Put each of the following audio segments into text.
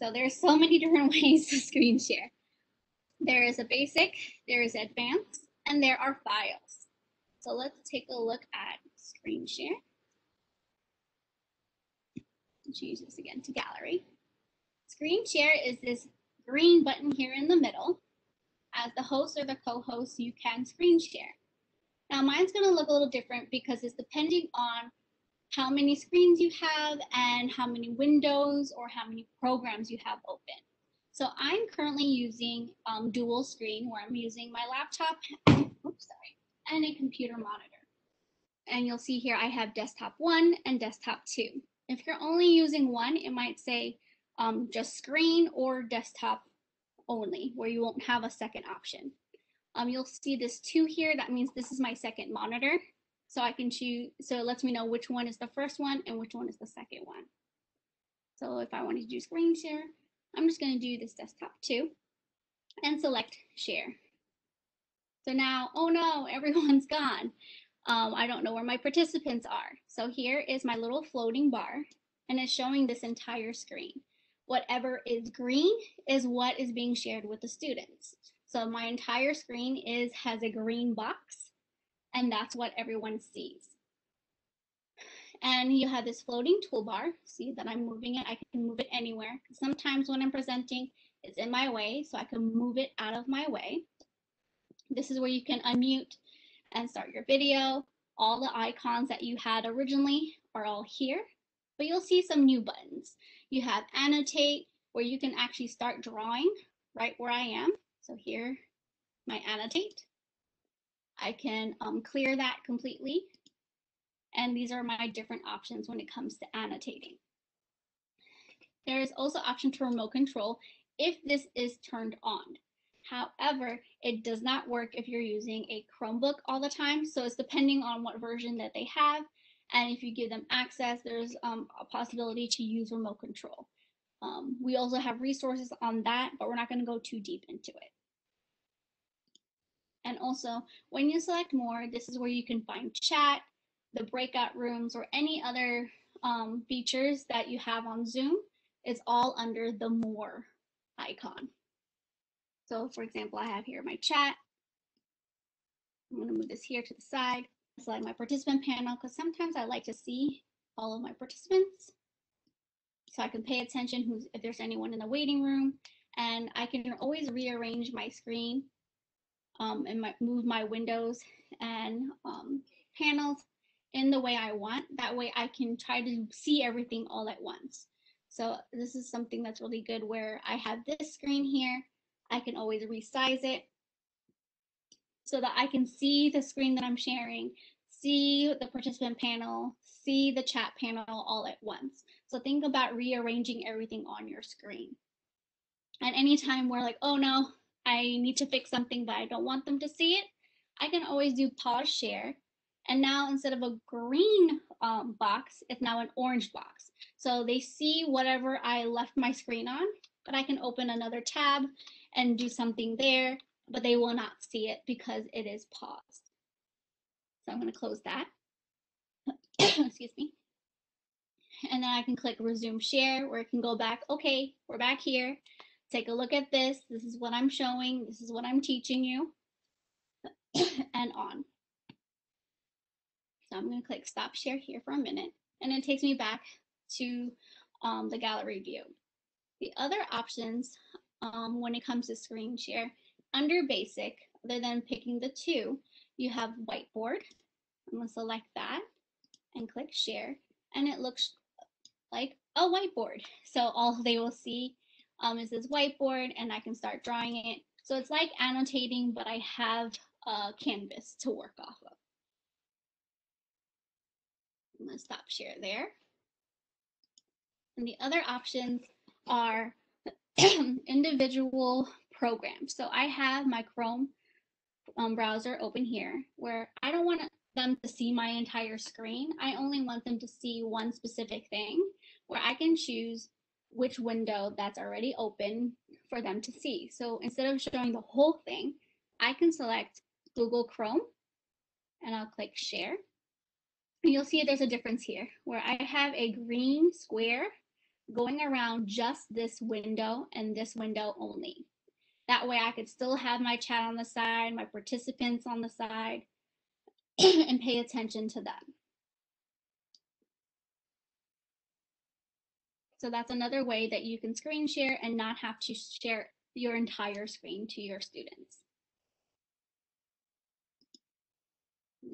So there's so many different ways to screen share. There is a basic, there is advanced, and there are files. So let's take a look at screen share. Change this again to gallery. Screen share is this green button here in the middle. As the host or the co-host, you can screen share. Now mine's going to look a little different because it's depending on how many screens you have and how many windows or how many programs you have open. So I'm currently using dual screen where I'm using my laptop and a computer monitor. And you'll see here I have desktop 1 and desktop 2. If you're only using one, it might say just screen or desktop only, where you won't have a second option. You'll see this 2 here. That means this is my second monitor. So I can choose, so it lets me know which one is the first one and which one is the second one. So if I wanted to do screen share, I'm just going to do this desktop 2 and select share. So now, oh no, everyone's gone. I don't know where my participants are. So here is my little floating bar, and it's showing this entire screen. Whatever is green is what is being shared with the students. So my entire screen has a green box, and that's what everyone sees. And you have this floating toolbar. See that I'm moving it. I can move it anywhere. Sometimes when I'm presenting, it's in my way, so I can move it out of my way. This is where you can unmute and start your video. All the icons that you had originally are all here, but you'll see some new buttons. You have annotate, where you can actually start drawing right where I am. So here, my annotate. I can clear that completely. And these are my different options when it comes to annotating. There is also option to remote control if this is turned on. However, it does not work if you're using a Chromebook all the time. So it's depending on what version that they have. And if you give them access, there's a possibility to use remote control. We also have resources on that, but we're not going to go too deep into it. And also, when you select more, this is where you can find chat, the breakout rooms, or any other features that you have on Zoom. It's all under the more icon. So for example, I have here my chat. I'm going to move this here to the side. Select my participant panel because sometimes I like to see all of my participants. So I can pay attention if there's anyone in the waiting room, and I can always rearrange my screen and move my windows and panels in the way I want. That way I can try to see everything all at once. So this is something that's really good where I have this screen here. I can always resize it so that I can see the screen that I'm sharing, see the participant panel, see the chat panel all at once. So think about rearranging everything on your screen. And anytime we're like, oh no, I need to fix something but I don't want them to see it, I can always do pause share. And now instead of a green box, it's now an orange box. So they see whatever I left my screen on, but I can open another tab and do something there, but they will not see it because it is paused. So I'm going to close that. Excuse me. And then I can click resume share where it can go back. Okay, we're back here. Take a look at this. This is what I'm showing. This is what I'm teaching you. And on. So I'm going to click stop share here for a minute. And it takes me back to the gallery view. The other options when it comes to screen share, under basic, other than picking the 2, you have whiteboard. I'm going to select that and click share, and it looks like a whiteboard. So all they will see is this whiteboard, and I can start drawing it. So it's like annotating, but I have a canvas to work off of. I'm going to stop share there. And the other options are individual programs. So I have my Chrome browser open here where I don't want them to see my entire screen. I only want them to see one specific thing where I can choose which window that's already open for them to see. So instead of showing the whole thing, I can select Google Chrome and I'll click share. And you'll see there's a difference here where I have a green square going around just this window and this window only. That way I could still have my chat on the side, my participants on the side, and pay attention to them. So that's another way that you can screen share and not have to share your entire screen to your students.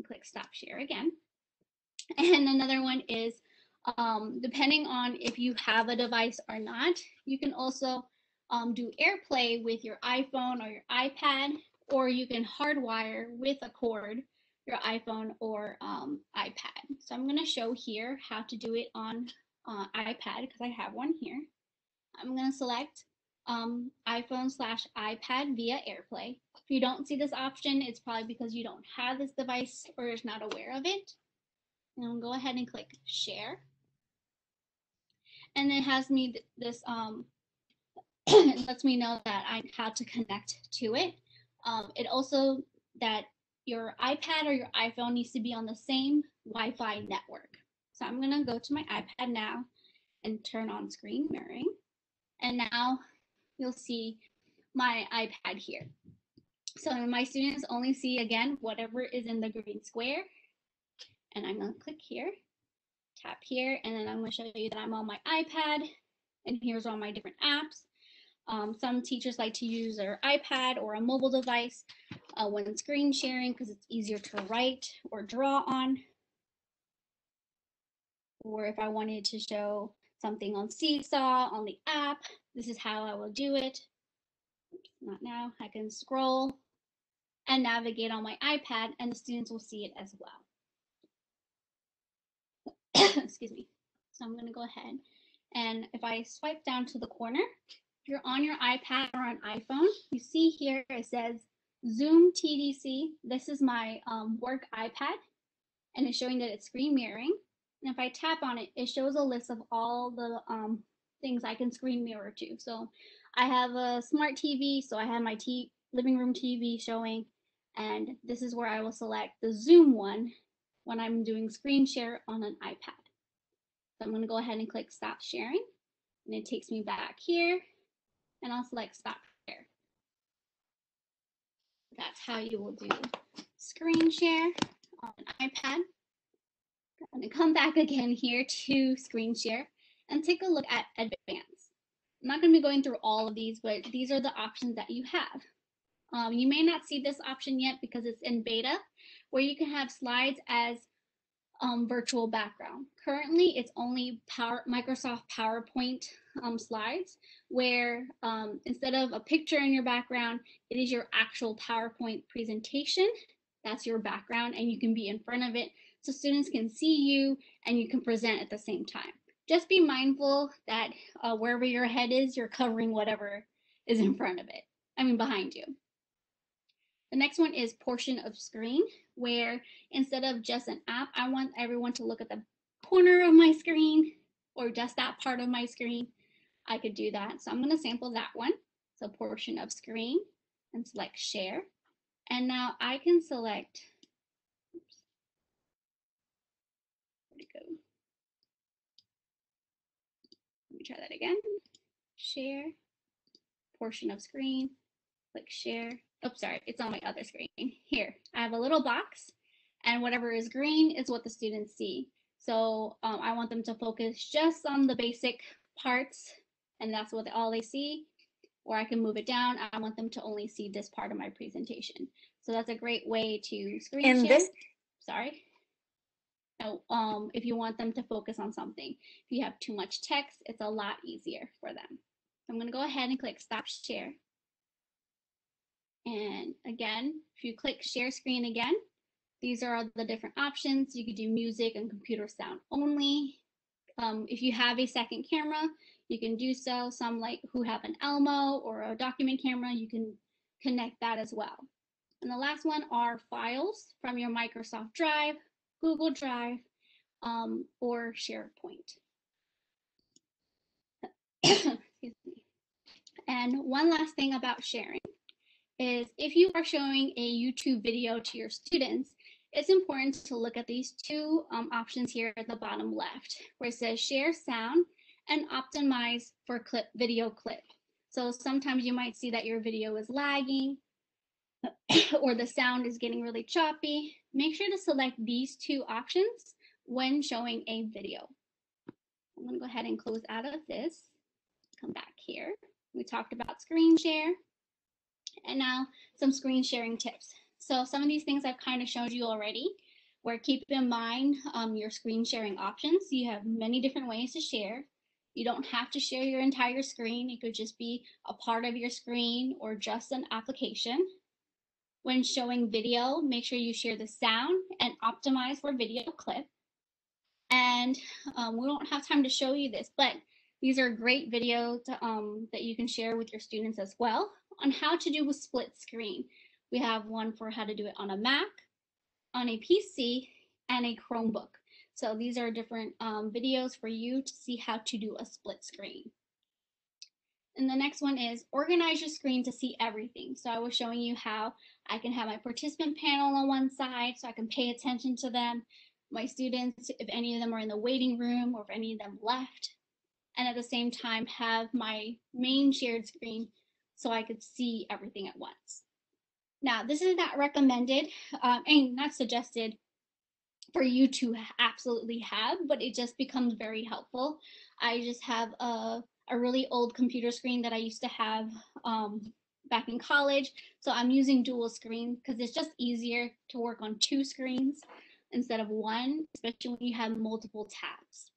Click stop share again. And another one is, depending on if you have a device or not, you can also do AirPlay with your iPhone or your iPad, or you can hardwire with a cord your iPhone or iPad. So I'm going to show here how to do it on iPad because I have one here. I'm going to select iPhone/iPad via AirPlay. If you don't see this option, it's probably because you don't have this device or is not aware of it. And I'll go ahead and click share. And it has me this it lets me know that I have to connect to it. It also that your iPad or your iPhone needs to be on the same Wi-Fi network. So I'm gonna go to my iPad now and turn on screen mirroring. And now you'll see my iPad here. So my students only see, again, whatever is in the green square. And I'm gonna click here, tap here, and then I'm gonna show you that I'm on my iPad, and here's all my different apps. Some teachers like to use their iPad or a mobile device when screen sharing because it's easier to write or draw on. Or if I wanted to show something on Seesaw on the app, this is how I will do it. Not now. I can scroll and navigate on my iPad, and the students will see it as well. Excuse me. So I'm going to go ahead, and if I swipe down to the corner, if you're on your iPad or an iPhone, you see here it says Zoom TDC. This is my work iPad, and it's showing that it's screen mirroring. And if I tap on it, it shows a list of all the things I can screen mirror to. So I have a smart TV, so I have my living room TV showing, and this is where I will select the Zoom one when I'm doing screen share on an iPad. So I'm going to go ahead and click stop sharing, and it takes me back here, and I'll select stop share. That's how you will do screen share on an iPad. I'm going to come back again here to screen share and take a look at advanced. I'm not going to be going through all of these, but these are the options that you have. You may not see this option yet because it's in beta, where you can have slides as virtual background. Currently, it's only Microsoft PowerPoint slides, where instead of a picture in your background, it is your actual PowerPoint presentation. That's your background, and you can be in front of it so students can see you and you can present at the same time. Just be mindful that wherever your head is, you're covering whatever is in front of it, behind you. The next one is portion of screen, where instead of just an app, I want everyone to look at the corner of my screen or just that part of my screen. I could do that. So I'm going to sample that one. So portion of screen and select share. And now I can select, oops, where'd it go? Let me try that again. Share, portion of screen, click share. Oh, sorry, it's on my other screen. Here, I have a little box, and whatever is green is what the students see. So I want them to focus just on the basic parts, and that's what all they see. Or I can move it down. I want them to only see this part of my presentation. So that's a great way to screen share. Sorry. No, if you want them to focus on something. If you have too much text, it's a lot easier for them. So I'm going to go ahead and click stop share. And again, if you click share screen again, these are the different options. You could do music and computer sound only. If you have a second camera, you can do so. Some like who have an Elmo or a document camera, you can connect that as well. And the last one are files from your Microsoft Drive, Google Drive, or SharePoint. Excuse me. And one last thing about sharing is if you are showing a YouTube video to your students, it's important to look at these two options here at the bottom left, where it says share sound and optimize for video clip. So sometimes you might see that your video is lagging or the sound is getting really choppy. Make sure to select these two options when showing a video. I'm going to go ahead and close out of this. Come back here. We talked about screen share. And now some screen sharing tips. So some of these things I've kind of showed you already, where keep in mind your screen sharing options. You have many different ways to share. You don't have to share your entire screen. It could just be a part of your screen or just an application. When showing video, make sure you share the sound and optimize for video clip. And we don't have time to show you this, but these are great videos that you can share with your students as well on how to do a split screen. We have one for how to do it on a Mac, on a PC, and a Chromebook. So these are different videos for you to see how to do a split screen. And the next one is organize your screen to see everything. So I was showing you how I can have my participant panel on one side so I can pay attention to them, my students, if any of them are in the waiting room or if any of them left, and at the same time have my main shared screen so I could see everything at once. Now, this is not recommended and not suggested for you to absolutely have, but it just becomes very helpful. I just have a really old computer screen that I used to have back in college. So I'm using dual screen because it's just easier to work on two screens instead of one, especially when you have multiple tabs.